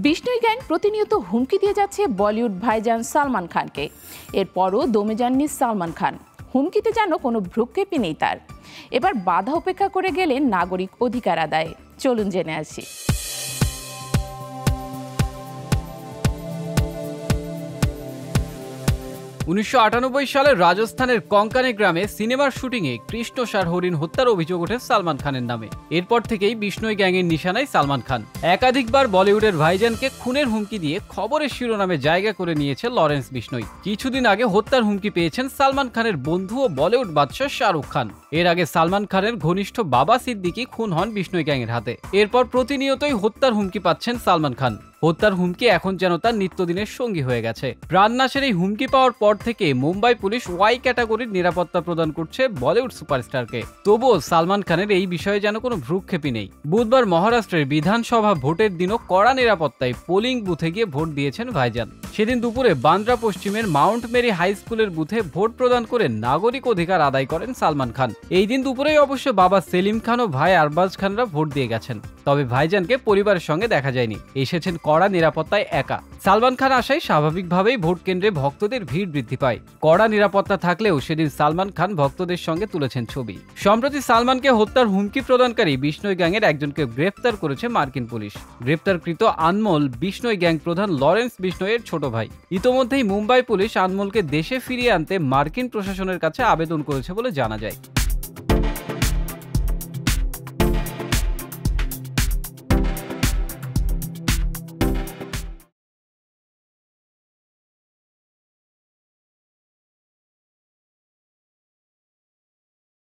বিষ্ণুই গ্যাং প্রতিনিয়ত হুমকি দিয়ে যাচ্ছে বলিউড ভাইজান সালমান খানকে। এরপরও দমে যাননি সালমান খান। হুমকিতে যেন কোনো ভ্রুক্ষেপই নেই তার। এবার বাধা উপেক্ষা করে গেলেন নাগরিক অধিকার আদায়ে। চলুন জেনে আসি। 1998 সালে রাজস্থানের কঙ্কানে গ্রামে সিনেমার শুটিংয়ে কৃষ্ণসার হরিণ হত্যার অভিযোগ ওঠে সালমান খানের নামে। এরপর থেকেই বিষ্ণুই গ্যাংয়ের নিশানায় সালমান খান। একাধিকবার বলিউডের ভাইজানকে খুনের হুমকি দিয়ে খবরের শিরোনামে জায়গা করে নিয়েছে লরেন্স বিষ্ণুই। কিছুদিন আগে হত্যার হুমকি পেয়েছেন সালমান খানের বন্ধু ও বলিউড বাদশা শাহরুখ খান। এর আগে সালমান খানের ঘনিষ্ঠ বাবা সিদ্দিকী খুন হন বিষ্ণুই গ্যাংয়ের হাতে। এরপর প্রতিনিয়তই হত্যার হুমকি পাচ্ছেন সালমান খান। হত্যার হুমকি এখন যেন তার নিত্যদিনের সঙ্গী হয়ে গেছে। প্রাণনাশের এই হুমকি পাওয়ার পর থেকে মুম্বাই পুলিশ ওয়াই ক্যাটাগরির নিরাপত্তা প্রদান করছে বলিউড সুপারস্টারকে। তবুও সালমান খানের এই বিষয়ে যেন কোনো ভ্রুক্ষেপই নেই। বুধবার মহারাষ্ট্রের বিধানসভা ভোটের দিনও কড়া নিরাপত্তায় পোলিং বুথে গিয়ে ভোট দিয়েছেন ভাইজান। সেদিন দুপুরে বান্দ্রা পশ্চিমের মাউন্ট মেরি হাই স্কুলের বুথে ভোট প্রদান করে নাগরিক অধিকার আদায় করেন সালমান খান। এই দিন দুপুরেই অবশ্য বাবা সেলিম খান ও ভাই আরবাজ খানরা ভোট দিয়ে গেছেন। তবে ভাইজানকে পরিবারের সঙ্গে দেখা যায়নি, এসেছেন কড়া নিরাপত্তায় একা। সালমান খান আসায় স্বাভাবিকভাবেই ভোট কেন্দ্রে ভক্তদের ভিড় বৃদ্ধি পায়। কড়া নিরাপত্তা থাকলেও সেদিন সালমান খান ভক্তদের সঙ্গে তুলেছেন ছবি। সম্প্রতি সালমানকে হত্যার হুমকি প্রদানকারী বিষ্ণুই গ্যাংয়ের একজনকে গ্রেফতার করেছে মার্কিন পুলিশ। গ্রেফতারকৃত আনমোল বিষ্ণুই গ্যাং প্রধান লরেন্স বিষ্ণুইয়ের ছোট ভাই। ইতোমধ্যেই মুম্বাই পুলিশ আনমোলকে দেশে ফিরিয়ে আনতে মার্কিন প্রশাসনের কাছে আবেদন করেছে বলে জানা যায়।